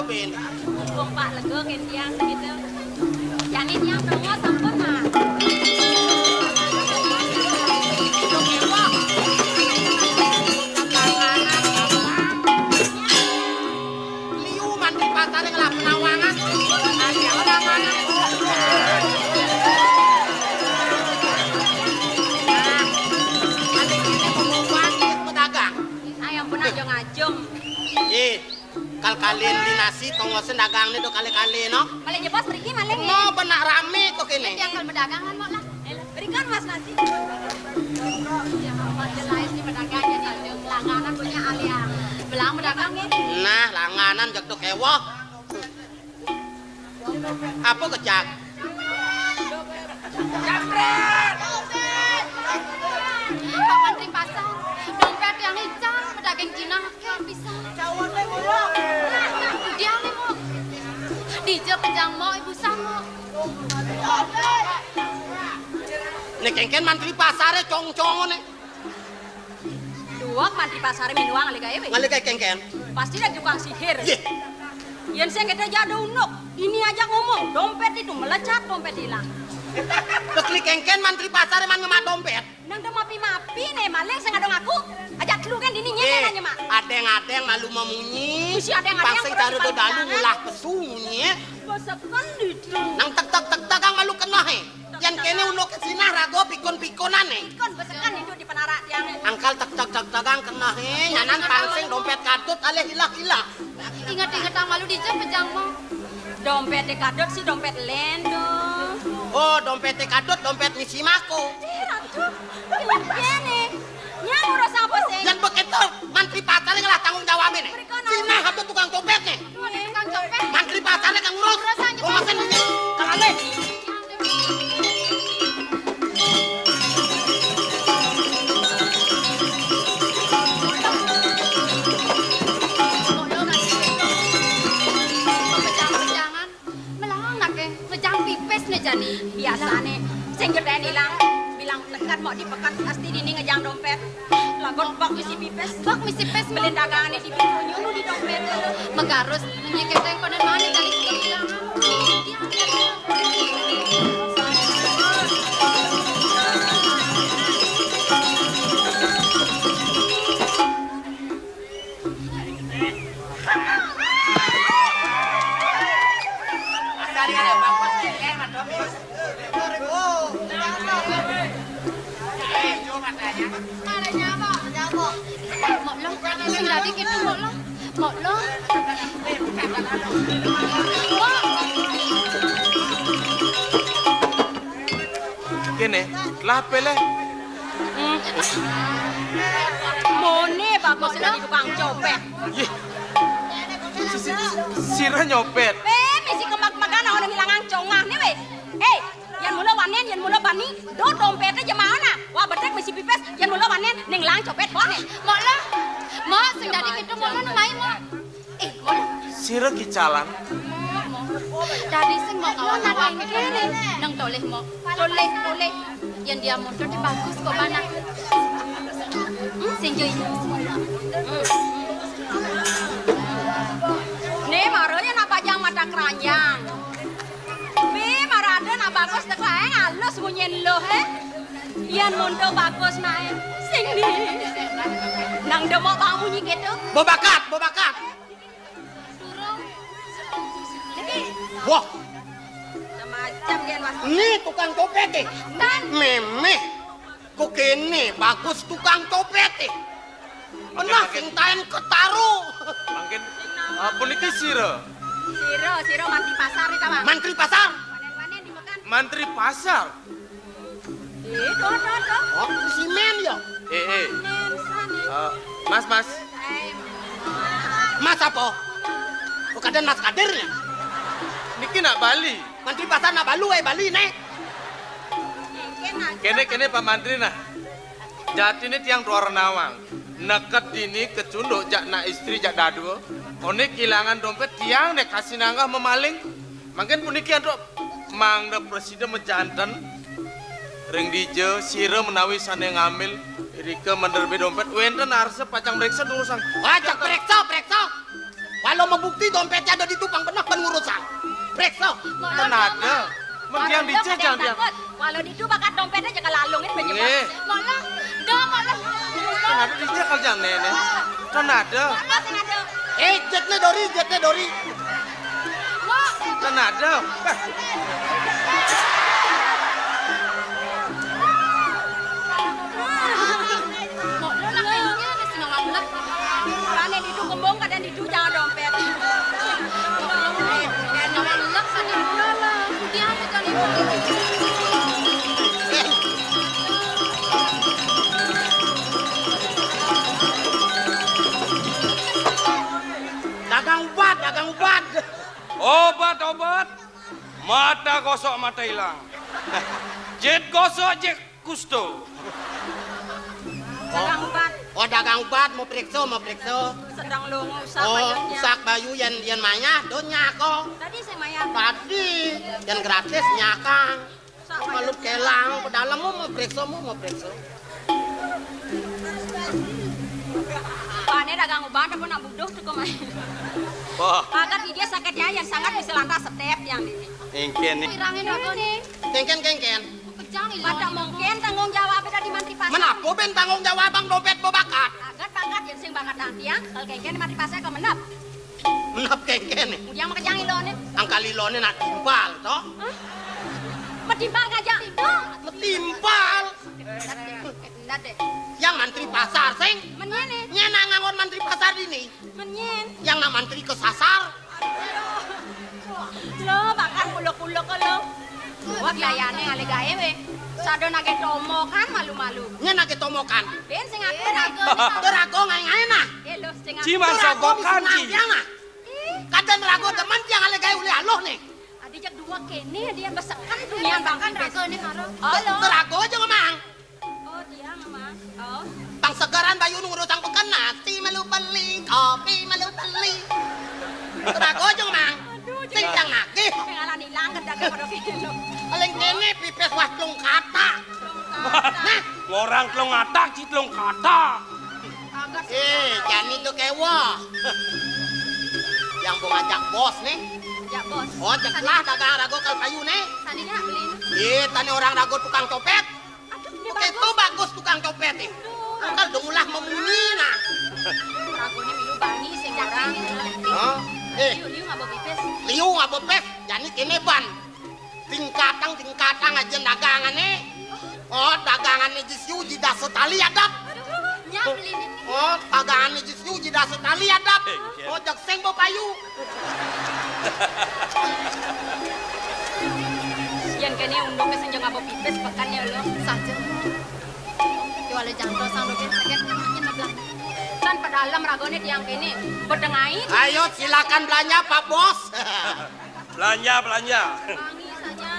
ben. Wong Pak lega kan tiang gitu. Jane tiang dongo sampun mah. Liu mantri pasar ngelap penawangan. Ada orang-orang. Aja ngajeng. Kal kalian di nasi tongosen dagang nih do kali-kali no. Malah jebos mriki maling. Mau benak rame kok kene. Yang kal berdagangan mau lah. Berikan Mas nasi. Ya Mas jelas di pedagang jadi langganan punya aliang. Belang berdagang ya. Nah, langanan jak do kewoh. Apa kecak? Jambret. Pak Menteri Pasar, dompet yang hitam, pedagang Cina bisa. Cawane mulu. Dia nih mau. Dijak pejang mau ibu sama. Nek kengken mantri pasare cong-congo nih. Dua mantri pasare minuang ngali gawe. Ngali kayak kengken. Pasti ada tukang sihir. Ye. Yen saya kita jadi unuk. Ini aja ngomong, dompet itu melecat, dompet hilang. Keklik kengken mantri pasare man ngemak dompet. Nang do mapi-mapi nih, maling sing ngadong aku. Ajak lu kan dini nyenyen aja, Mak. Adeng-adeng malu memunyi. Mesti adeng-adeng Pangsing terus cari do dipaling dalu tangan. ngulah pesunyi. Basakan itu. Nang tek-tek kang malu kena he. Yang kene ulo kesinah rago pikon-pikonan he. Ikon basakan itu di penara tiang. Angkal tek-tek kang kena he. Nyanan pangsing dompet kadut alih hilah-hilah. Ingat-ingat ang malu dijak pejang mau. Dompet dekadot sih dompet lendo. Oh, dompet kadut, dompet nisimako. Aduh, gini. Nya ngurus apa sih? Yang begitu, mantri pasarnya ngelah tanggung jawabnya nih. Cina itu tukang copet nih. Tukang copet. Mantri pasarnya kang ngurus. Urusannya Rumah Pak. sendiri. Kalale. Pejang-pejangan. Melang nak ke? Pejang pipes nih jani. Biasa nih. Sing geden hilang. Bilang tekan mau dipekat pasti dini ngejang dompet. Lagon bak misi pipes. Bak misi pipes beli dagangannya di pintu nyuruh di dompet. Megarus nyeketeng konen mana dari hilang. Jadi gitu mau lo. Kene, lapele. Mone bagus jadi tukang copet. Yih. Sira nyopet. Misi kemak-makan orang hilangan congah nih weh. Yang mula wanen, yang mula bani, do dompetnya jemana? Wah betek misi pipes, yang mula wanen, neng lang copet bone. Mau lah, mau sing dari gitu mau lo namai mau. Mau. Sira kicalan. Dari sing mau kawan kawan kene, nang toleh mau, toleh. Yang dia motor di bagus kok mana? Sing joy. Nih marahnya nak pajang mata keranjang. Marada nak bagus tak lain halus ngunyen lo he. Yan mondo bagus nae. Sing di. Nang demo bang bunyi gitu. Bobakat. Turun. Wah, Macam gen mas. ini tukang copet eh. Dan Memeh. Kok kene bagus tukang copet eh. Pernah sing taen ketaru. Mungkin apa niki sira? Siro mantri pasar itu bang. Mantri pasar. Wanen dimakan. Mantri pasar. Do. Oh, simen ya. Mas. Mas apa? Bukan mas kadernya. Niki nak Bali. Mantri pasar nak balu Bali nih. Kene Pak Mantri nah. Jati ini tiang dua renawang. Neket dini kecunduk jak nak istri jak dadu. One kehilangan dompet tiang nek kasih nanggah memaling. Mungkin puniki aduk mangda presiden menjantan. Ring dije sira menawi sane ngambil Rika menderbe dompet wenten arse pacang periksa urusan. Wajak periksa. Walau membukti dompetnya ada di tupang benar pengurusan. Periksa. Tenada. Mendiang dicek jangan diam. Walau di itu bakat dompetnya jangan lalungin Nggih. menjebak. Malah, dah malah. Tenada dicek kalau jangan nenek. Tenada. Malah senada. Jetnya Dori. Wah, Tenada. mau lo nak kayaknya ada sinang ablak. Rane di itu kembung kadang di itu jangan dompet. Sinang ablak sana lah. Dia apa kan itu? Dagang ubat. Obat. Mata gosok mata hilang. Jet gosok jet kusto. Dagang ubat. Oh dagang ubat mau periksa. Sedang lo ngusah Oh bayarnya. usak bayu yang maya donya kok. Tadi saya mayar. Tadi yang gratis nyakang. Sak Malu bayarnya. kelang ke dalam mau periksa. Pak ini dagang ubat apa nak buduh tuh kemana? Wah, Agak dia sakitnya yang sangat bisa lantas step yang ini. ingkin nih. Pirangin aku nih. Kengken. Kejang ini. Pada mungkin tanggung jawab dari Mantri Pasar. Menapa ben tanggung jawab bang dompet bakat? Agak bakat yang sing bakat nanti ya. Kalau kengken di Mantri Pasar kau menep. Menap kengken nih. Kemudian mau kejang ilo nih. Angkali lone nak timpal toh. Metimbang aja. Timpal. Nggak deh. Yang mantri pasar sing. Menyen nih. Nyena ngangon mantri pasar ini. Menyen. Yang nak mantri kesasar. Lo bakat kuluk-kuluk lo. Wah gayane ale gawe we. Sado nage tomo kan malu-malu. Nyena ketomokan. Ben sing aku rago. Terago ngai nah. Lo sing aku. Ciman sogokan ci. Yang kadang rago teman yang ale gawe uli aloh nih. Adijak dua kene dia besekan dunia bangkan rago nih karo. Terago aja ngomong. Oh dia mama. Oh. Bang segaran bayu ngurutang pekan nasi malu beli, kopi malu beli. Terago aja ngomong. Sing jang nagih. Pengalan hilang kedagang pada kilo. Paling kene pipes waslung kata. Nah, Orang telung atak, ci telung kata. jangan itu kewa. Yang mau ngajak bos nih. Ya bos. Oh, ceklah dagang rago kal kayu nih. Tadinya beliin. Tani orang rago tukang copet. Aduh, ini Oke, itu bagus tukang copet nih. Angkal dungulah membuli nah. ragu ini milu bangi sing jarang. Oh, Liu nggak bawa pipis. liu ngabot pes, jadi kene ban. Tingkatang aja dagangan nih. Oh, dagangan nih jisiu jidah setali adap. Nya beliin ini. Oh, dagangan nih jisiu jidah setali adap. Oh, jak seng bo payu. Yang kene undang sing jangan bawa pipis pekannya lo. Saja. Jual jangkau sang dokin sakit namanya nablang. Dan pedalam ragone tiang kene berdengai. Ayo silakan belanja Pak Bos. Belanja. Wangi saja.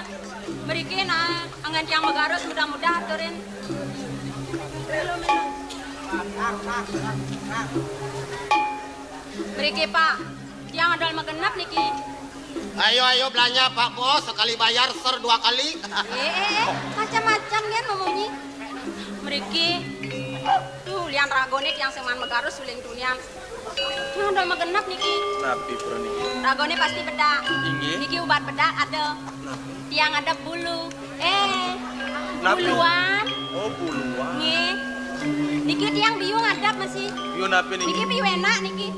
Berikin angan tiang megarus mudah-mudah aturin. Beriki Pak. Tiang adol magenap niki. Ayo belanja Pak Bos, sekali bayar ser 2 kali. Macam-macam kan ngomongnya. Meriki. Tuh lian ragone tiang seman megarus suling tunian. Tiang adol magenap niki. Nabi Proni. Ragone pasti bedak. Inggih. Niki ubat bedak ada. Tiang ada bulu. Nabi. Buluan. Oh, buluan. Nggih. Niki tiang biung adap masih. Biu napi Niki nih. biu enak niki.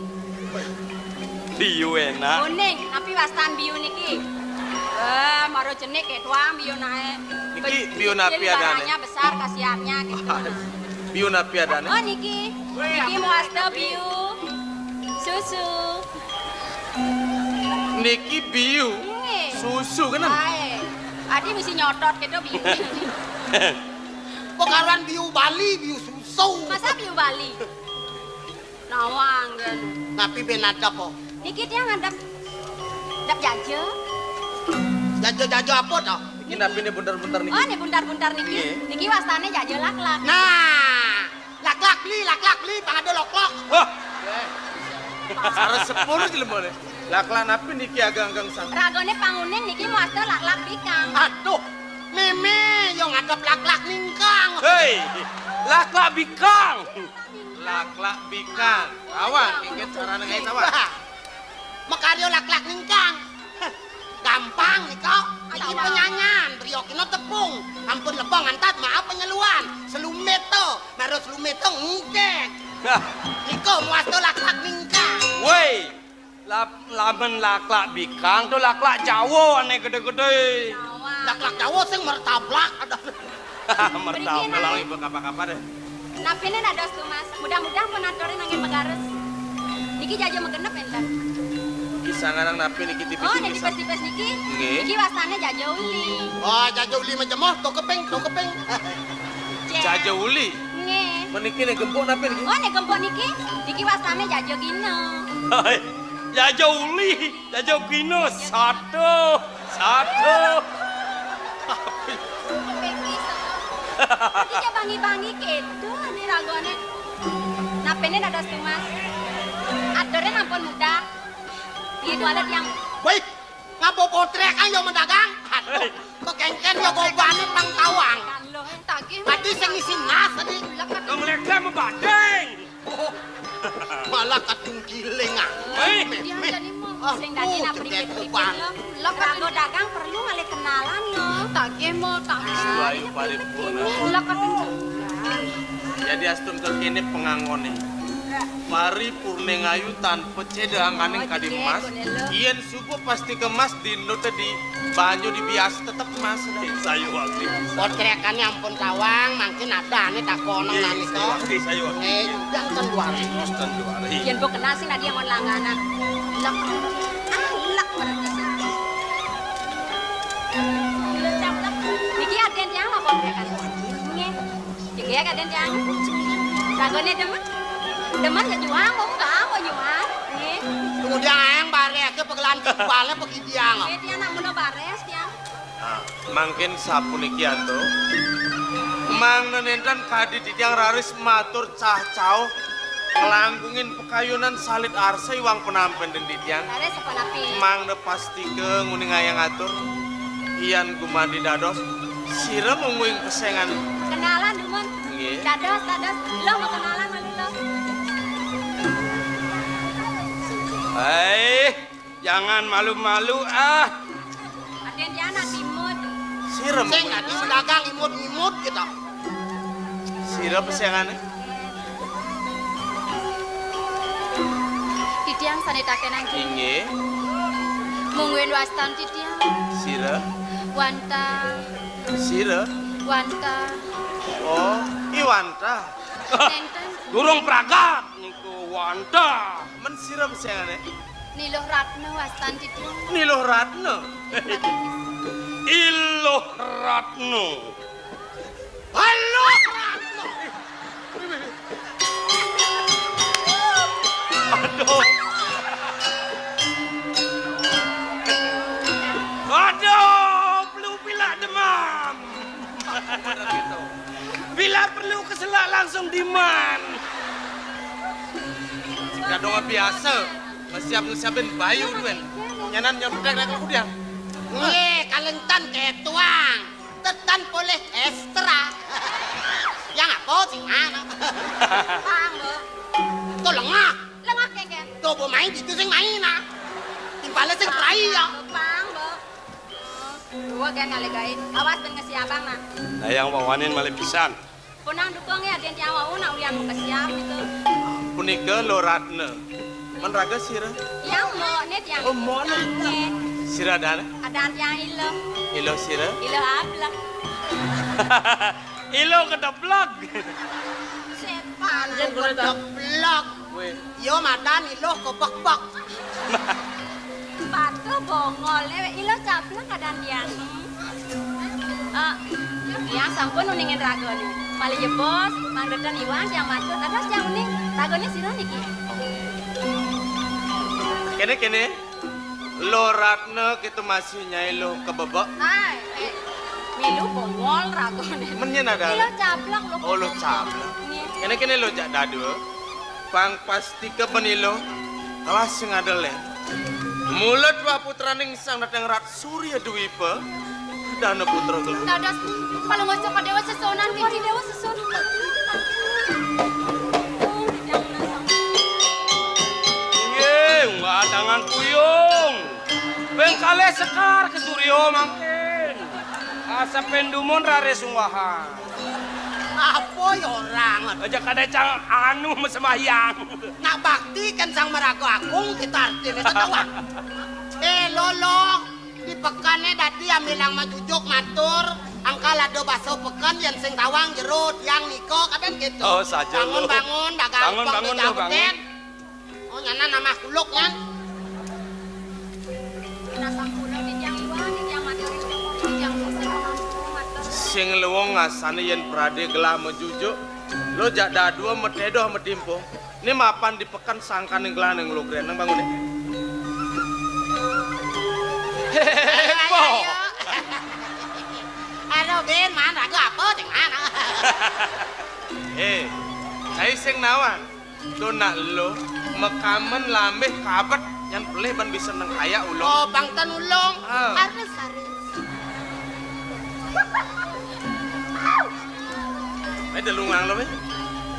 Biu enak. Kuning, tapi wastan biu niki. Maro jenik kayak tuang biu nae. Niki biu napi ada nih. Barangnya besar kasihannya gitu. Biu napi ada nih. Oh niki. Niki mau wasta biu. Susu. Niki biu. Nggih. Susu kan? Ae. Adi mesti nyotot gitu biu. Pekaruan biu Bali, biu susu. Masa biu Bali? Nawang kan. Tapi benada po. Niki dia ngadap jaja. Jajo apa toh? Niki napi nih buntar-buntar nih. Oh, ini buntar-buntar niki. Iya. Niki wastane jaja lak-lak. Nah, lak-lak beli, pangada lok-lok. Wah, Sarah 10 sih lemone. Laklan napi niki agak-agak sang. Ragone panguning niki wasta lak-lak bikang. Aduh, meme yang ngadep lak-lak ningkang. hei, lakla bikang. Laklak bikang. Awang, ingin cara nengai tawa. Makario lak-lak ningkang. Gampang nih kau. Iki penyanyian, riokino tepung. Ampun lepong antat maaf penyeluan. Selumeto, maro selumeto ngkek. Niko muasto lak-lak ningkang. Woi, lamen laklak bikang tuh laklak Jawa aneh gede-gede. Lak-lak Jawa sing mertablak ada. Mertablak. Kalau ibu apa-apa deh. Napene nados tuh mas, mudah-mudahan penatore nangin megares. Niki jajo megenep entar. Kisangan napi niki tipis. Oh, nek tipes-tipes niki. Nggih. Niki wasane jajo uli. Oh, jajo uli menjemoh, to keping. Jaja uli. Nggih. Meniki nih gempok napi niki. Oh, nek gempok niki wasane jajo gino. Jajo uli, jajo gino satu. Iki ja bangi-bangi kedo ane ragone. Napene nados tuh mas. Adore nampun muda. Di toilet yang Baik, ngapa potrek ayo mendagang? Aduh, kok kengken yo gobane pang tawang. kan lo tagih. Tadi sing ngisi nas tadi. Kau ngelihat membadeng. Malah kadung giling ah. Dia jadi mau sing dadi na pripit-pripit lo. Lo rago dagang perlu ngale kenalan lo. Tagih mau Bayu paripurna. Lo kadung Jadi astun ke kene pengangone. Paripurne ngayu tanpa ceda anganing kadimas. Ien suku pasti kemas dino tadi banyu dibias tetep mas. Sayu wakti. Potrekannya ampun tawang, mangkin ada nih takono nani to. Sayu wakti. Udang ten luar. Yen bo kenal sih nadi yang on langganan. Lek alak pada bisa. Lo caplak. Niki aden yang apa kan? Nggih. Niki aden yang. Ragone demen ya juang kok mau nyuang. Nggih. Kemudian ayang bare ke pegelan kepala pergi diang. Nggih dia nak mulo bares dia. Mangkin sapu niki ato. Mang nenentan kadi ditiang raris matur cah cau. Ngelanggungin pekayunan salit arsa iwang penampen den ditiang. Bares apa napi? Mang ne pasti ke nguning ayang atur. Ian gumadi dados. Sira menguing pesengan. Kenalan demen. Nggih. Dados. Lo mau kenalan malu lo. Jangan malu-malu ah. Aden dia nak timut. Sira Sing adi dagang imut-imut gitu. Sira pesengan. Titiang sanitake nang kene. Inggih. Mungguin wastan titiang. Sira. Wanta. Oh, Iwanta. Nenten. Durung pragat niku wanta. Men sira pesengane. Niluh Ratna wastan titiang. Niluh Ratna. Iloh Ratno. Halo. Aduh, perlu bila demam. Bila perlu keselak langsung diman. Kadang biasa. Siapin bayu duen. Nyanan nyoptek rek aku dia. Nggih, kalentan ketuang. Tetan boleh ekstra. Yang apa sih anak? Pang lo. To lengah. Lengah kengken. To bo main itu sing main ah. Timbale sing rai ya. Pang lo. Dua kan ngale gain. Awas ben ngesi abang nah. Nah yang wawanin malah pisan. Punang dukung ya den yang wau nak ulian mau kesiap gitu. Punika lo Ratna. Men raga sira. Yang mau net yang. Oh, mau nih. Nggih. Sira dana. Ada yang ilo. Ilo sira. Ilo ablak. Ilo kedeplak. Sepan. Keblok. Weh. Yo madan iloh kebek-bek. Batu bongol ilo caplak kadang yang. Yang sampun uningin ragone. Paling jebos, mandetan iwan yang matur. Terus yang uning ragone sira niki. Kene. Lo Ratna kita masih nyai lo kebebek. Hai, milu bongol ragone. Menyen ada. Ilo caplak lo. Oh lo caplak. Nggih. Kene lo jak dadu. Pang pasti ke penilo. Awas sing adele. Mulut dua putra ning sang datang Rat Surya Dwipa. Dana putra gelut. Dadas kalau ngocok ke dewa sesonan kiki dewa sesonan. Kadangan puyung. Bengkale sekar ke Suryo mangkin. Asa pendumon rare sunggahan. Apa ya orang? Aja kada cang anu sembahyang. Nak bakti kan sang merago agung kita artinya setawang. Lolo, di pekannya dadi amilang majujuk matur. Angkal ada baso pekan yang sing tawang jerut yang niko kapan gitu. Oh saja lo. Bangun dagang Bangun lo bangun. Oh nyana nama kuluk nyan. Sing lewong ngasane yen prade gelah mejujuk. Lo jak dadua metedoh medimpo. Ini mapan di pekan sangkan yang gelah neng lo keren nang bangun deh. Hehehe. Aduh Ben, mana ragu apa ceng mana? Saya sing nawan. Do nak lo mekamen lambeh kabet yang pelih ban bisa nang kaya ulong. Oh bang tan ulong. Ah. Ares. Ay dalungang lo be.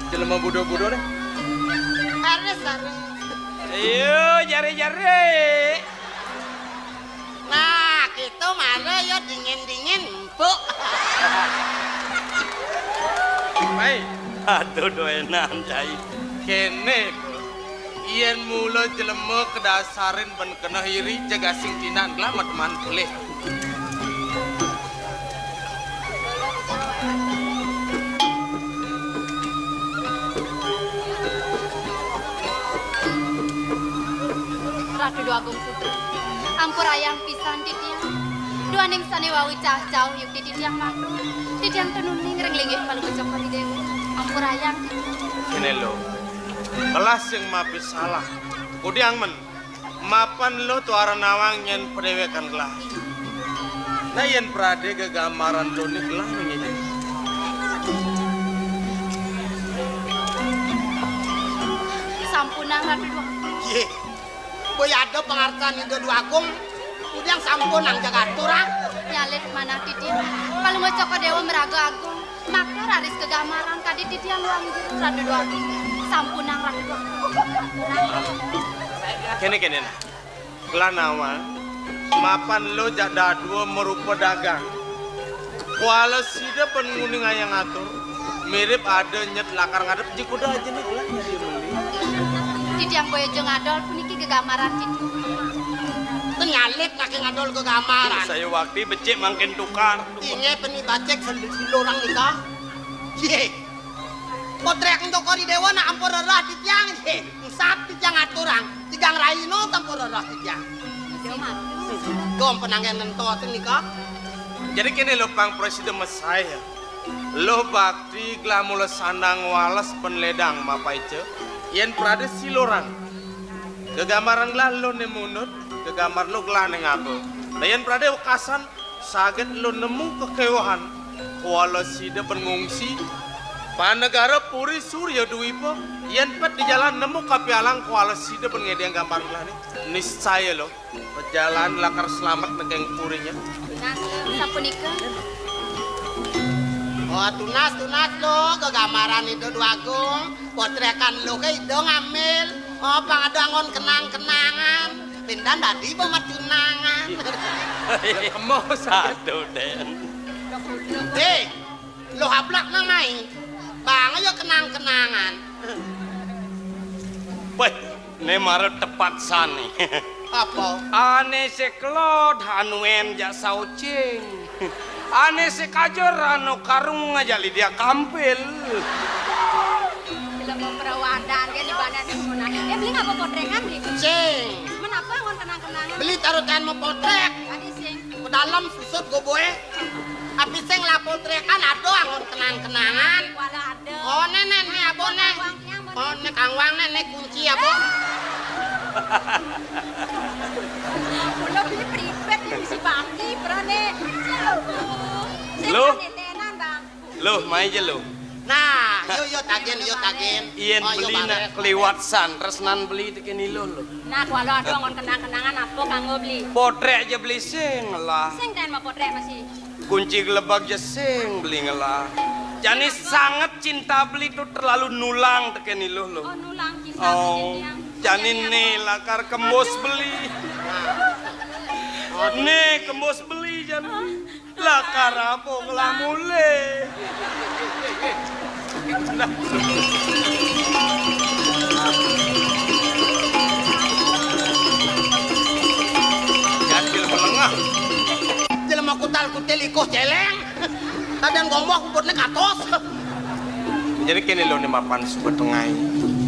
Jelema budo-budo deh. Ares. Ayo jare-jare. Nah, gitu mana ya dingin-dingin empuk. Baik. Aduh doenan cai. Kene yen mula jelema kedasarin ban kena hiri jaga sing tinan lah teman pelih. Ratu dua agung putra. Ampur ayang pisan titiang. Dua ning sane wawi cah-cah yuk titiang matu. Titiang tenuning renglinggih palu kecok kami dewa. Ampur ayang. Kene lo. Kelas yang mapi salah. Kudiang men. Mapan lo tuara nawang yen pedewekan gelah. Nah yen prade gegamaran lo ni gelah ngene. Sampunang ratu dua. Ye. Boy ada pengertian itu dua agung. Udah sampun nang jaga turang. Nyalit mana titiang. Palu ngocok dewa merago agung. Maka raris kegamaran kadi titiang luang jero ratu dua agung. Sampunang ratu dua. Kene nah. Gelah nawang. Mapan lo jak dadua merupa dagang. Kuala sida penguning ayang atur. Mirip ada nyet lakar ngadep jikuda aja nih gelah nyari meli. Titiang boyo jeung adol puniki gegamaran citu. Tenyalit kaki ngadol ke gamaran. Saya waktu becik makin tukar. Ini penibacek silurang nikah. Ye. Potrek untuk kori dewa nak ampur rerah di tiang. Ye. Usap di tiang aturang. Tigang raino tampur rerah di tiang. Gom penangan nentoh nikah. Jadi kini lo pang presiden Mesaya. Lo bakti gelah mula sandang walas penledang mapaice. Yen prade silorang. Kegamaran gelah lo nemunut. Kegamar lo gelah neng apa. Nah yen prade wakasan. Saget lo nemu kekewahan. Kuala sida pengungsi. Panegara puri surya duipo. Yen pet di jalan nemu kapialang kuala sida pengediang gambar gelah ni. Niscaya lo. Perjalanan lakar selamat nekeng purinya. Nah, sapunika. Oh tunas lo kegamaran itu dua agung. Potrekan lo ke itu ngambil. Oh pangadangon kenang-kenangan. Pindah tadi pematunangan. Kemos. Aduh den. Hei, lo hablak nang main. Bang ayo kenang-kenangan. Weh, ne marut tepat sani. Apa? Ane seklod hanuen jak saucing. Ane sekajor anu karung ngajali dia kampil. Film perawadan kan di mana ada mana. Beli ngapa potrengan beli? Cing. Menapa ngon kenang-kenangan? Beli tarutan mau potrek. Adi sing. Ke dalam susut gue boy. Tapi sing lah potrekan ada angon kenang-kenangan. Wala ada. Oh nenek nih abo nih. Oh nek kangwang nenek kunci abo. Ulo beli pripet ya bisi bakti berane. Loh? Tenan bang. Loh, mai je lo. Nah, yo tagen. Ien Oh, yo beli bare. nak keliwat san, resnan beli teken ilo lo. Nah, kalau ada ngon kenang-kenangan apa kanggo beli? Potrek aja beli sing lah. Sing ten mau potret masih. Kunci gelebak je sing beli ngelah. Jani sangat cinta beli tuh terlalu nulang teken ilo lo. Oh nulang kisah Oh, yang. Janin nih lakar kembos beli. Nih kembos beli janin. Lakar apa ngelamule. Jadil melengah. Jelema kutal kutil ikuh celeng. Kadang ngomong kuputnya katos. Jadi kini lo nih mapan sebetengah.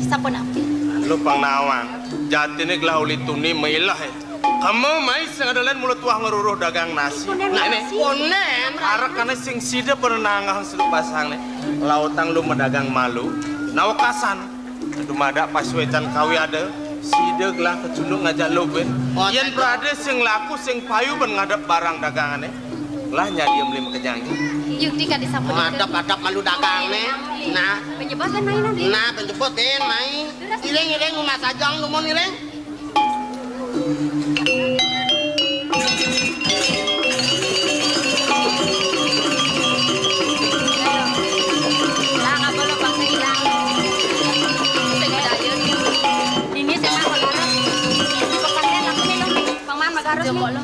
Sampun api. Lo pang nawang. Jatine glauli tuni mailah. Kamu mai sengadalan mulut tuah ngeruruh dagang nasi. Nah ini. Konen. Arak karena sing sida pernah seluk basang nih. Lautang lu medagang malu. Nawakasan. Dumada pas wecan kawi ada. Sida gelah kecunduk ngajak lo ben. Yen berada sing laku sing payu ben ngadep barang dagangan nih. Lah nyadi yang beli mekejang. Yuk dika disampun. Madap malu dagang nih. Nah. Penjebotan mainan deh. Nah penjebotin mai. Ileng rumah sajang lu mau ileng.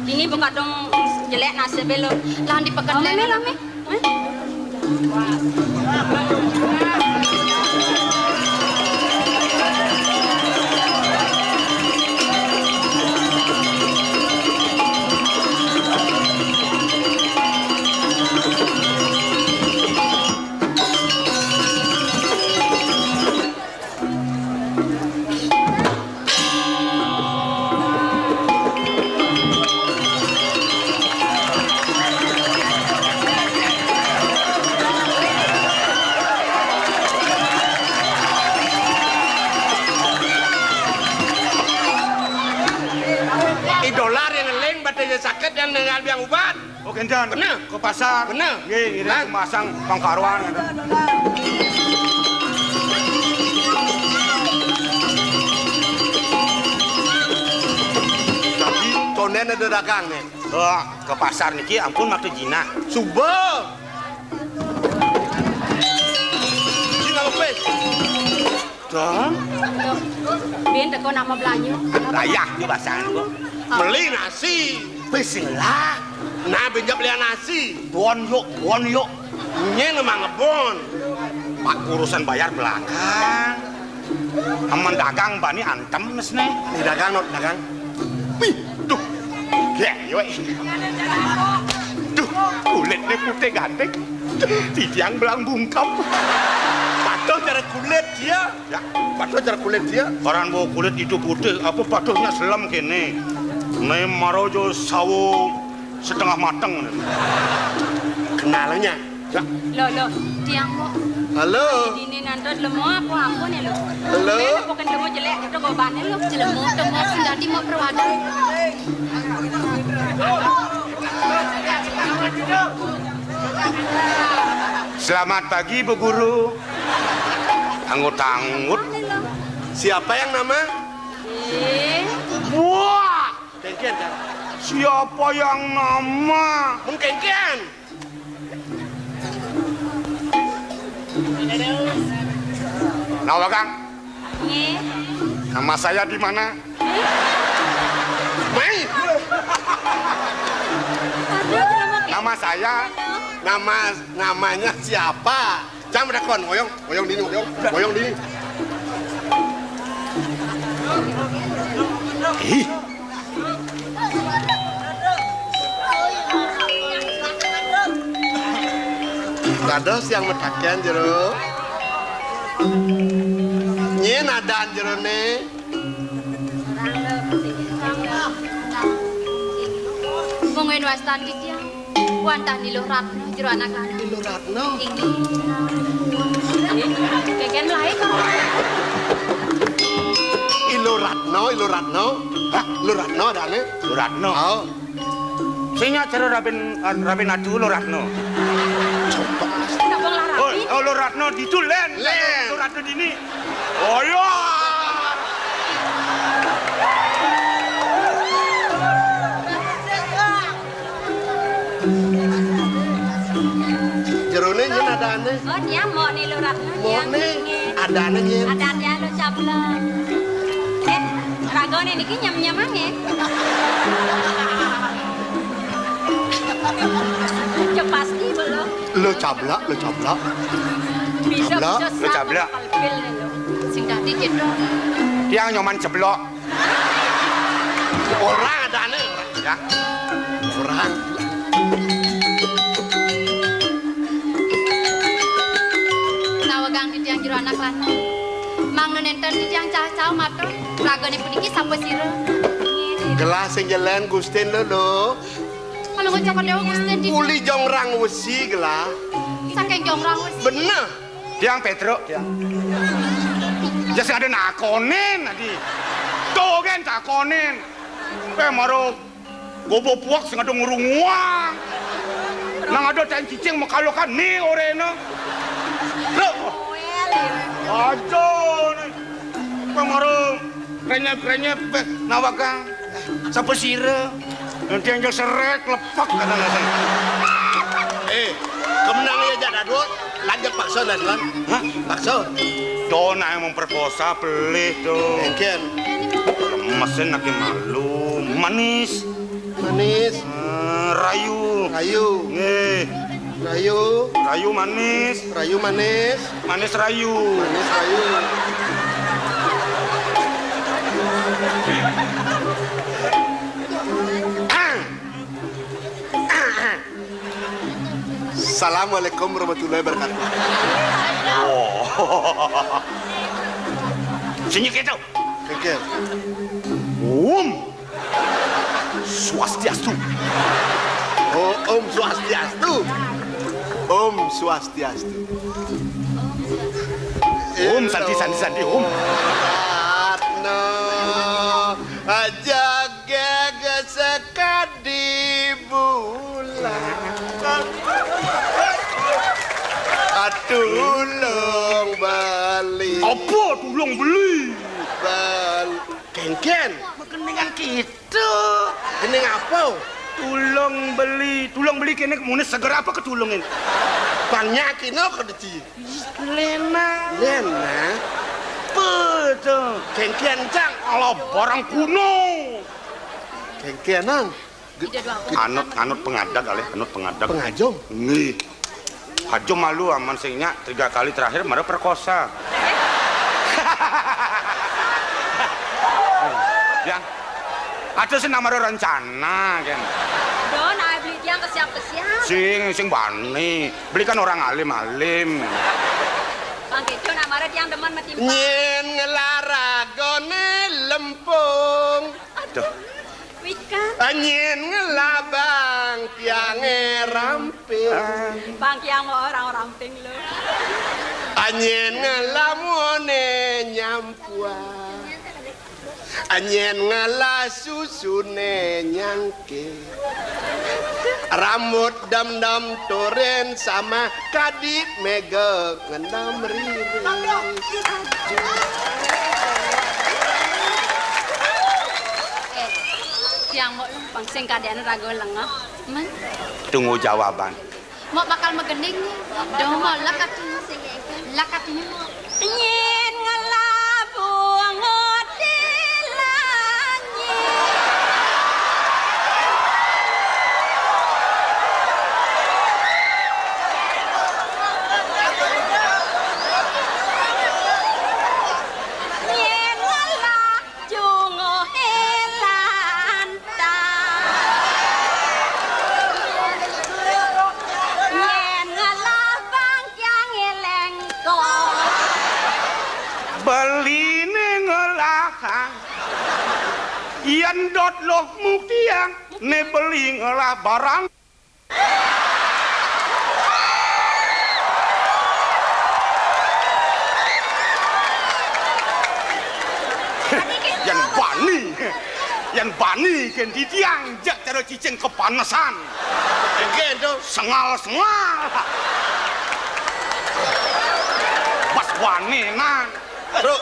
Ini buka dong jelek nasib lo. Lahan dipekan lame. Sakit yang dengan biang ubat. Oke, dan Bener. ke pasar. Bener. Nggih, ini masang pangkaruan. Tapi tonen ada dagang nih. Ke pasar niki ampun waktu jina. Subuh. Sini ngepes. Dong. Bin teko nama belanja. Layak di pasar kok. Beli nasi. Bismillah. Nah benjak beli nasi. Bon yuk. Nye memang ngebon. Pak urusan bayar belakang. Aman dagang bani antem mes nih. Di dagang not dagang. Wih, tuh. Gewe. Tuh, kulitnya putih ganteng. Tidiang belang bungkam. Patuh cara kulit dia. Ya, Patuh cara kulit dia. orang bawa kulit itu putih, apa patuhnya selam kene. Nih marojo sawo setengah mateng. Kenalnya. Ya, Lo, tiang mo. Halo. Ini nanti lemo apa ampun ya lo. Halo. Ini bukan lemo jelek, itu gobannya lo. Lemo, temo, sendiri mau perwada. selamat pagi Bu Guru. Anggut-anggut. Siapa yang nama? Wah, Kengkian kan? siapa yang nama? Mengkengkian. Nama Kang, Nge. nama saya di mana? Mai. Aduh, lemo kayak. Nama saya Namanya siapa? Jangan rekon, ngoyong dini. Ih, Dados yang metakian jero. Nye nadaan jero ne. Mungkin wastan gitu ya. Wantah niluh ratno jero anak-anak. Ilu Ratno. Ini. Keken lain kok. Ilu Ratno. Hah, Ilu Ratno adane? Luratno. Oh. Sinya cara Rabin Adu Luratno. Nak bong lah rapi. Oh, Luratno ditulen. Len. Luratno dini. Oh ya. Jerone nye nadane. Oh, dia mau niluh ratno. Mone adane nye. Ada dia lo caplok. Ragone niki nyam-nyamange. Ya pasti belum. Lo cablak. Bisa Cablak, bisa lu cablak. kalpil lho. Sing dadi gitu. Tiang nyoman ceblok. Orang ada aneh. Ya. Orang. Nawagang di tiang jero anak lanang. Mang nenten di tiang cah-cah matur. Ragone puniki sapa sira? Gelas sing jalan Gusten lo. Kalau ngucapkan dewa Gusti di Uli jongrang wesi gelah. saking jongrang wis. Bener. Tiang Petro, tiang. Ya sing ada nakonin tadi. Tuh kan takonin. Maro gobo puak sing ada ngurunguang. Nang ada tan cicing makalokan ni oreno. Lo. Ajo nih. Maro krenyep nawaka. Sapa sira? Nanti yang seret lepak kadang-kadang. Kemenang ya jadadut. Lanjut paksa dan Hah? paksa. Dona yang memperkosa pelih tuh. Engken. Mesin lagi malu. Manis. Manis. Rayu. Rayu. Nih. Rayu. Rayu manis. Rayu manis. Manis rayu. Manis rayu. Assalamualaikum warahmatullahi wabarakatuh. Oh. Sini kita. Engken. Swastiastu. Oh, Om Swastiastu. Om Swastiastu. Santi, Om. Ratno jaga sekadi bulan. Tulung bali. Apa tulung beli? Ken. Keningan kita. Kening apa? Tulung beli kene kemudian segera apa ketulungin? Banyak kino kedeci. Lena. Betul. Ken cang. Alah barang kuno. Kenan. Anut pengadak kali, anut pengadak. Pengajong. Nih. Hajo malu aman singnya 3 kali terakhir mara perkosa. Yang ada sih nama rencana kan. Don, ayo beli tiang kesiap. Sing bani, belikan orang alim. Bang Kejo namanya tiang demen mati. Nyen ngelaragone lempung. Aduh. Wikan. Nyen ngelabang tiange ramping. Bang Kiang mau orang ramping lo. Nyen ngelamone nyampuan. Nyen ngelasusune nyangke. Rambut dam-dam turen sama kadit mega ngendam riris. Tiang mau bang sing kadean rago lengah. Man. Tunggu jawaban. Mau bakal megening nih. Dong mau lakatinya sing lakatinya. Nyen ngelabung ngodelannya. Nyen ngelajung helanta. Nyen ngelabang yang elengkong. Beline ngelahang. Iyan dot loh mukiang ne beli ngelah barang. Yang bani kan di tiang jak cara cicing kepanasan. Engken tuh. Sengal. Bas wani nan. Bro.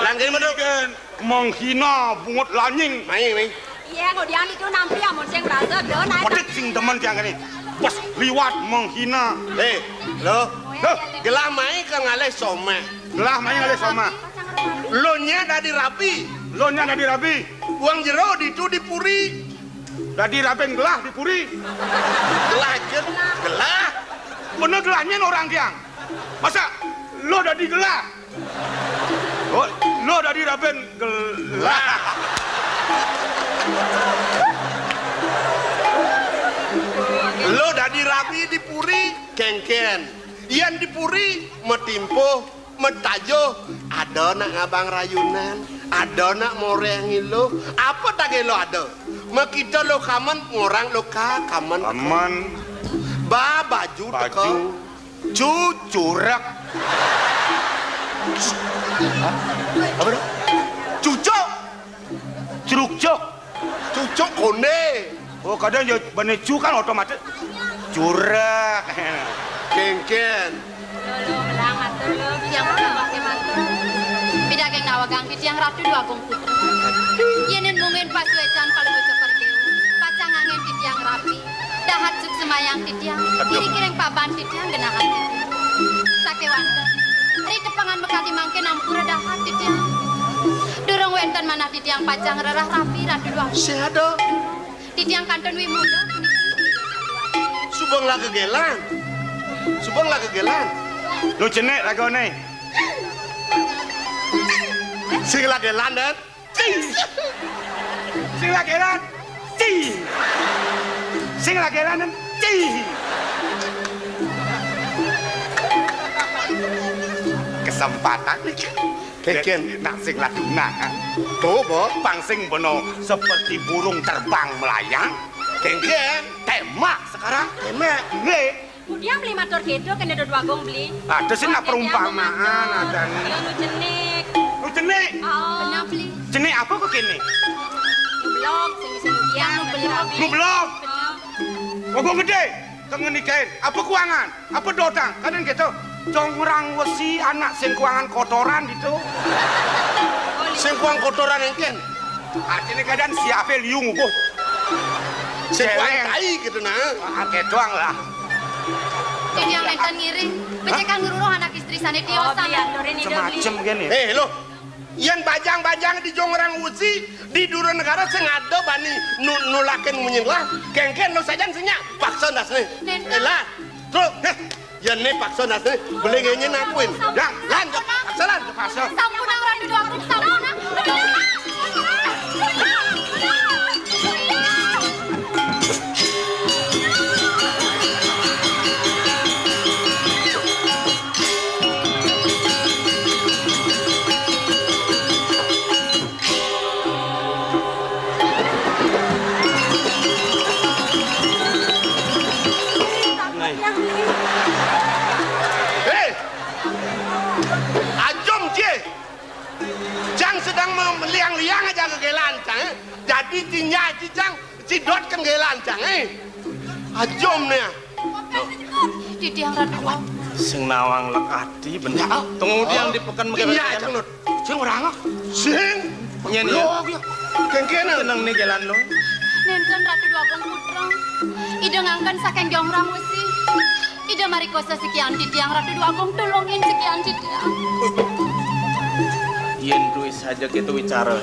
Langgeng mana kan? Menghina bungut lanying. Main. Iya, ngodian itu nampi amun sing rasa don ae. Pedek sing demen tiang ini. Bas liwat menghina. Lo. Gelah main kan ngalih some. Gelah main oleh sama. Lo nya dari rapi. Lo nya dadi rabi. Buang jero ditu dipuri. Dadi raben gelah dipuri. Gelah jen, gelah. Bener gelahnya orang tiang. Masa lo dadi gelah? Oh, lo dadi raben gelah. Lo dadi rabi dipuri kengken. Ian dipuri metimpo, metajo. Ada nak ngabang rayunan, ada nak morengi lo. Apa tak lo ada? Makita lo kaman ngorang lo kaman. Aman. Ba baju teko. Cucurak. Apa itu? Cucok. Curugcok. Cucok konde. Oh, kadang ya beneju kan otomatis. Curak. Kengken. Lo melang matur lo, tiang pakai matur. Bida geng nawagang di tiang ratu dua gong putra. Yenin mungin pas wecan paling bocok kerjeu. Pacang angin di tiang rapi. Dahat suk semayang di tiang. Kiri-kiring paban di tiang genahan di tiang. Sake wonten. Ri tepangan bekali mangke nampura dahat di tiang. Durung wenten manah di tiang pacang rerah rapi ratu dua. Seado. Di tiang kanton wi muda. Subang lah kegelan. Subang lah kegelan. Lu jenek lagone. Sing lah kegelan dan. Sing lageran. Ci. Sing lageran dan ci. Kesempatan nih. Keken. Nak sing laduna. Tuh, Bo. Pangsing bono seperti burung terbang melayang. Kengken. Temak sekarang. Temek. Nggih. Kemudian beli motor gitu kena dua gong beli. Ada sih nak perumpamaan ada nih. Lu jenik. Lu jenek. Benar beli. Jenek apa kok kene? Blok sing bisa nudiang nu beli rabi. Lu belum. Ngomong gede. Kangen nikahin. Apa kuangan? Apa dotang? Kadang gitu. Congrang wesi anak sing kuangan kotoran gitu. Sing kuang kotoran engken. Artinya kadang siapa liung kok. Sing kuang Celeng. tai gitu nah. Oke doang lah. Jadi yang nenten ngiring. Becekan nguruh anak istri sana dia sana. Semacam gini. Lo. Ian bajang-bajang di jongrang usi di dura negara sing ada bani nulaken munyenglah. Kengken lo sajan sinya paksa nasne. Elah. Terus Yan nih paksa nasne boleh ngenyen akuin. Yang lanjut paksa lan paksa. Sampunang ratu dua gong sampunang. Sedang meliang-liang aja ke lancang, jadi cinya cicang cidot kan ke lancang, ajom nih. Di tiang ratu dua. Sing nawang lekati bener. Tunggu diang di pekan Iya, cang nut. Sing orang Sing. Nyen Lo, kengkena. tenang nih jalan lo. Nenten ratu dua gong putra. Ida ngangkan saking jongrang wesi. Ida mari kosa sekian di tiang ratu dua gong tolongin sekian di tiang. Yen duit saja kita bicara.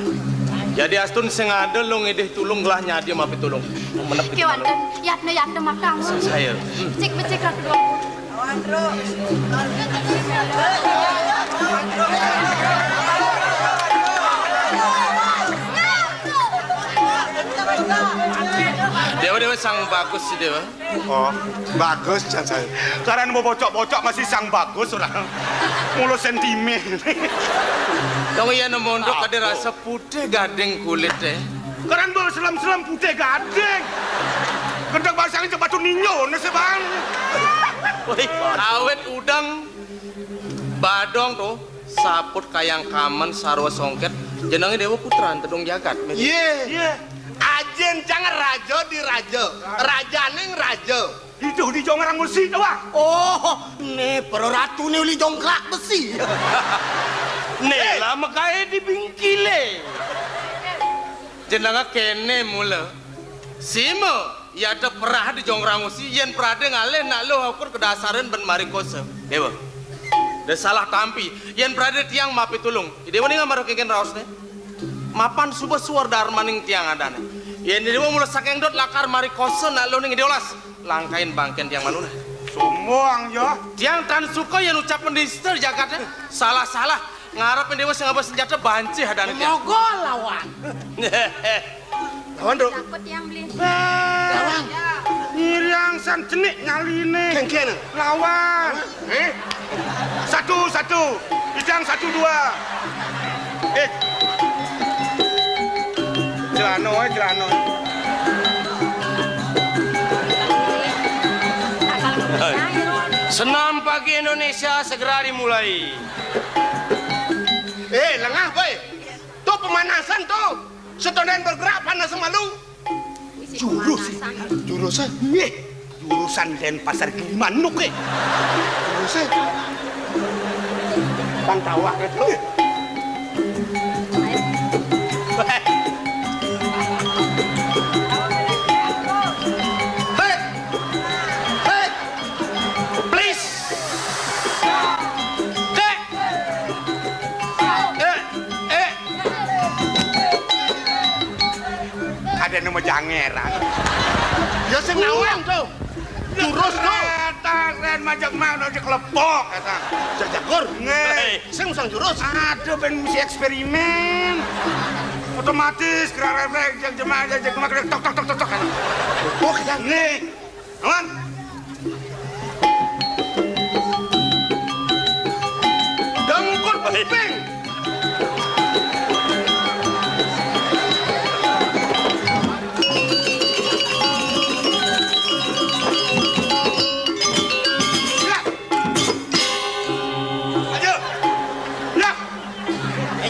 Jadi astun sing ada lo ngedeh tulung gelah nyadi mapi tulung. Menep Ki wonten yatna makang. saya. Cek becek ratu dua gong. Dewa sang bagus sih dewa. Oh, bagus can saya. Karena mau bocok-bocok masih sang bagus orang. Mulu sentimen. Dong iya nemondok ada rasa putih gading kulit deh. Karena mau selam-selam putih gading. Gendang basangin coba tuh ninyo nasi bang. Woi, awet udang badong tuh saput kayang kamen sarwa songket jenenge dewa putra tedung jagat. Iya. Ajen jangan raja di raja. Raja neng raja. Itu di jongrang besi doang. Oh, nih para ratu nih uli jongklak besi. Nih lah makanya dibingkile. Jenenge kene mula. Simo, ya ada perah di jongrang usi, yen perade ngalih nak lo ukur kedasaran ben mari kose. Dewa. Dah salah tampi, yen perade tiang mapi tulung. Dewa ni ngamaro keken raos ne. mapan suba suar dar maning tiang adane. Yen dewa mula sakeng dot lakar mari koso nak lo ning diolas. Langkain bangken tiang manuna. Sombong yo. Tiang tan suka yang ucapan di sister jakatnya. Salah-salah. Ngarapin dewa sing ngabas senjata banci adane tiang. Mogol lawan. Lawan, Dok. Takut yang beli. Lawan. Ngiriang san jenik nyaline. Kengken. Lawan. Satu. Idang 1, 2. Jelano. Senam pagi Indonesia segera dimulai. Lengah, boy. Tuh pemanasan tuh. Setonen bergerak panas semalu. Jurusan. Jurusan Denpasar Gilimanuk, Jurusan. Pantawak itu. Please. Ada nama jangeran. Ya sing nawang tuh. Jurus tuh. Ren majak mau aja kelepok kata. Jajakur. Nge. Sing usang jurus. Aduh ben mesti eksperimen. Otomatis gerak refleks jak jemaah tok. Oh, kita Nih. Aman. dengkul kuping.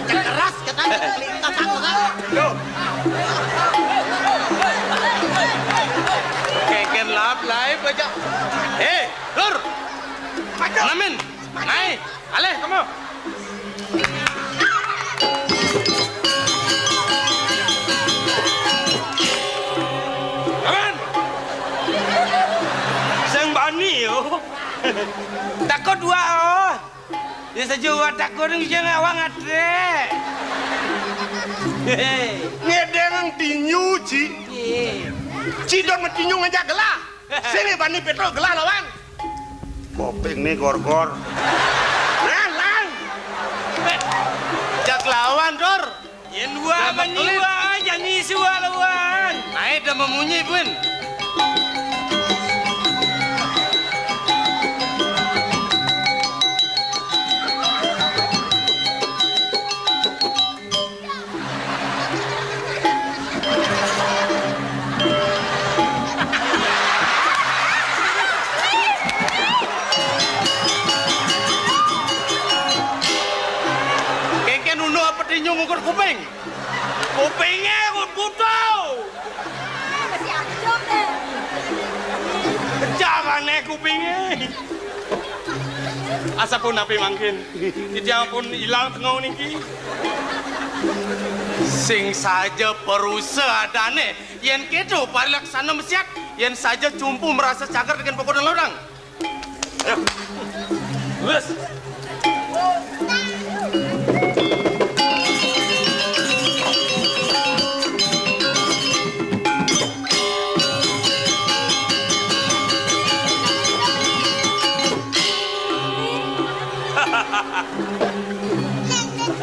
Keras katanya kelintas aku kan. Kengken lap live aja. Dur. Namin. Naik. Aleh kamu. Aman. Sang bani yo. Takut dua oh. Dia saja takut ng jangan awang atre. Ngedeng tinyu ci. Cidon metinyu ngajak gelah. Sini bani petrol gelah lawan. Koping nih gor-gor. Nah, lang. Jak lawan, Dor. Yang dua menyiwa jangan isua lawan. Naik dah memunyi, Bun. Kengken uno apa tinyu ngukur kuping? Kupingnya kutau. Masih ada deh. Jangan kupingnya. Asa pun api mangkin. Dia pun hilang tengau niki. Sing saja perusaha adane. Yen kedo parilaksana mesiak. Yen saja cumpu merasa cagar dengan pokok dan lodang. Bus.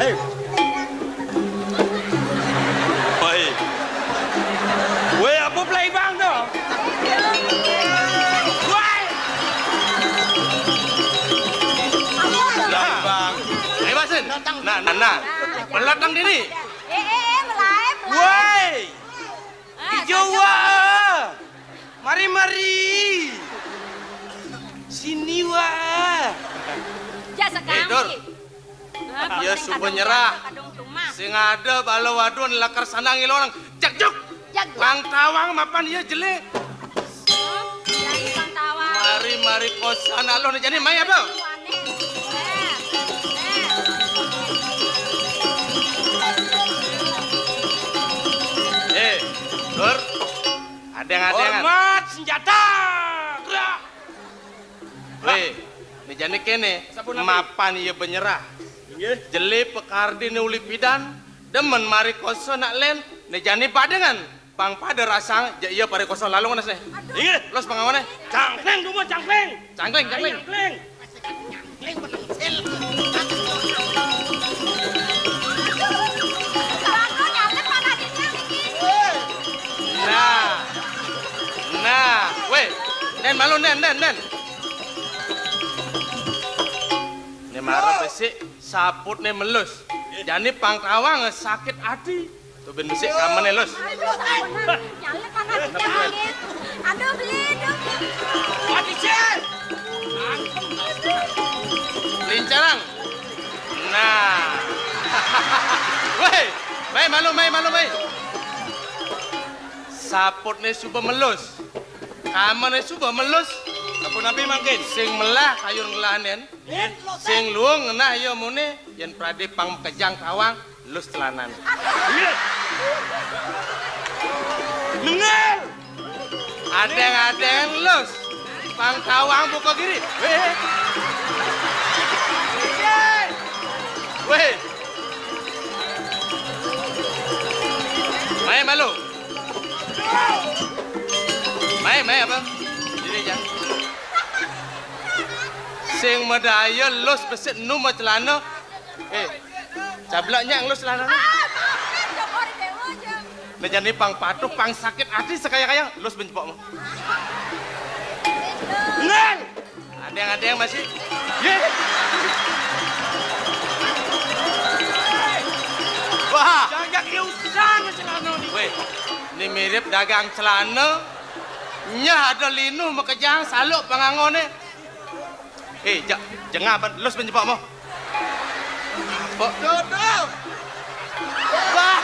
Hey. Baik. Weh, apa play bang tu? Weh. Lah, Bang. Ayo, Basin. Nah. Belakang dini. Melai. Weh. Hijau wah. Mari. Sini wah. Jasa kami. Dor. Dia subuh nyerah. Sing ada balo wadon lakar sanang ilorang. Jak. Lang tawang mapan dia jelek. Jadi bang tawar. Mari kosan alon jadi mai apa? Dor. Adeng. Hormat senjata. Gerak. Weh, ini jane kene mapan ieu benyerah. Jele pekardi uli pidan demen mari koso nak len ne jani padengan pang pada rasang ja iya pare koso lalu nas ne Ingat, los pangawone cangkleng cuma cangkleng. cangkleng cangkleng Cangkleng. Leng menang sel. Selano nyalep mana ditiang iki. nah weh nen malu nen ne marah besi saput ne melus jani pang tawang sakit hati tuh ben besi kamane los Nyalep mana ditiang iki. Aduh beli dong. Mati sel. lincarang nah weh malu saput ne suba melus kamane suba melus Apa nabi mangkin? sing melah kayun ngelanen sing luang nah yo mune yen prade pang kejang tawang lus telanan Ingat. Nengel. adeng lus pang tawang buka kiri weh malu mai apa ini jang sing medaya lus besit nu celana cablaknya lus celana Nejani pang patuh, pang sakit hati sekaya-kaya, los bencepok mo. Nengel. Ada yang masih? Yeah. Wah, Jaga kiusan celana ni. weh, ini mirip dagang celana. Nya ada linu makejang saluk pangangone. Jangan apa, los bencepok mo. Dodol. Wah.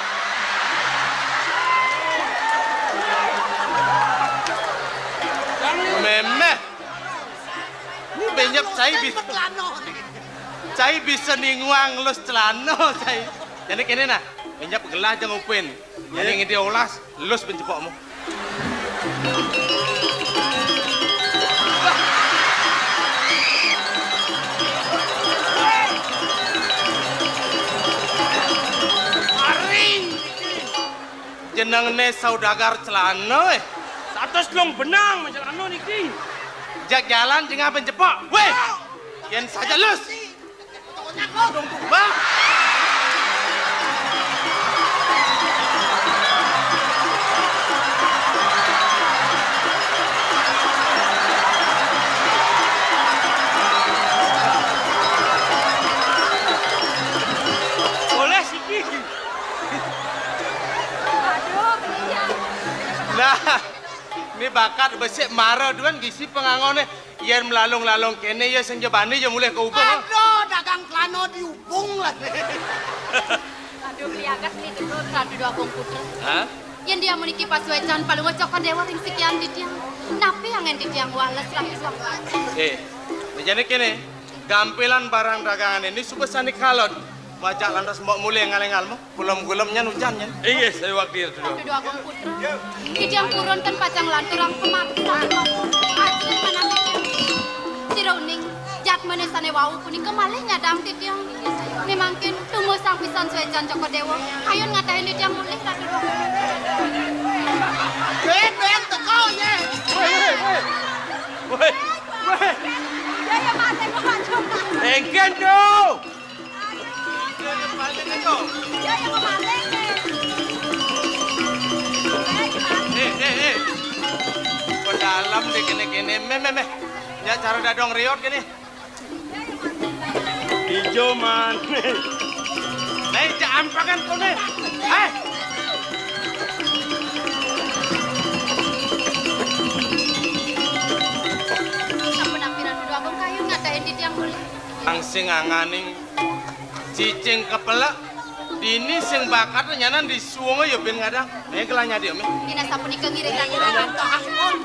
Memeh. Ini banyak saya bisa ninguang los celana saya. Jadi kene nah, banyak gelah jang upin. Jadi ngidi olas los bencepokmu. Aring. Jenengne saudagar celana Satus long benang celana niki. Jak jalan jeung bencepok. Weh. Yen saja los. Bang. Boleh siki. Aduh beli. Nah, ini bakat besik marah duan gisi pengangone yen melalung-lalung kene ya sing jebane ya mulai ke ubung. Aduh, dagang klano dihubung lah. Aduh beli agas nih dulu radu dua bong putra. Hah? Yang dia meniki pasuecan paling ngocokkan dewa ring sekian di tiang. Napi yang di tiang walas lagi suang. Jadi kene gampilan barang dagangan ini subesani kalon. Wajak lantas mbok mulai ngalengalmu, gulem-gulemnya nujannya. Iya, saya waktu itu. Radu dua bong putra. Di tiang kurun kan pacang lanturang kemati. Aji mana di tiang. Si Rauning jat menesane wau kuning kemalih nyadang di tiang. Memangkin tunggu sang pisan suecan coko dewa. Ayun ngatain di tiang mulih radu dua bong putra. Ben teko ye. Woi. Saya mati kemacam. Engken tuh. Saya kemana? Pedalam di kene-kene meh. Ya cara dadong riot kene. Hijau man. Nih jangan pakan kone. Sampun ampiran dua bong kayu ngatain di tiang mulih. Ang sing anganing cicing kepelak dini sing bakat nyanan disuwunge ya ben ngadang. Nek kelanya dia me. Dina sampun ikengiring lagi. Ampun.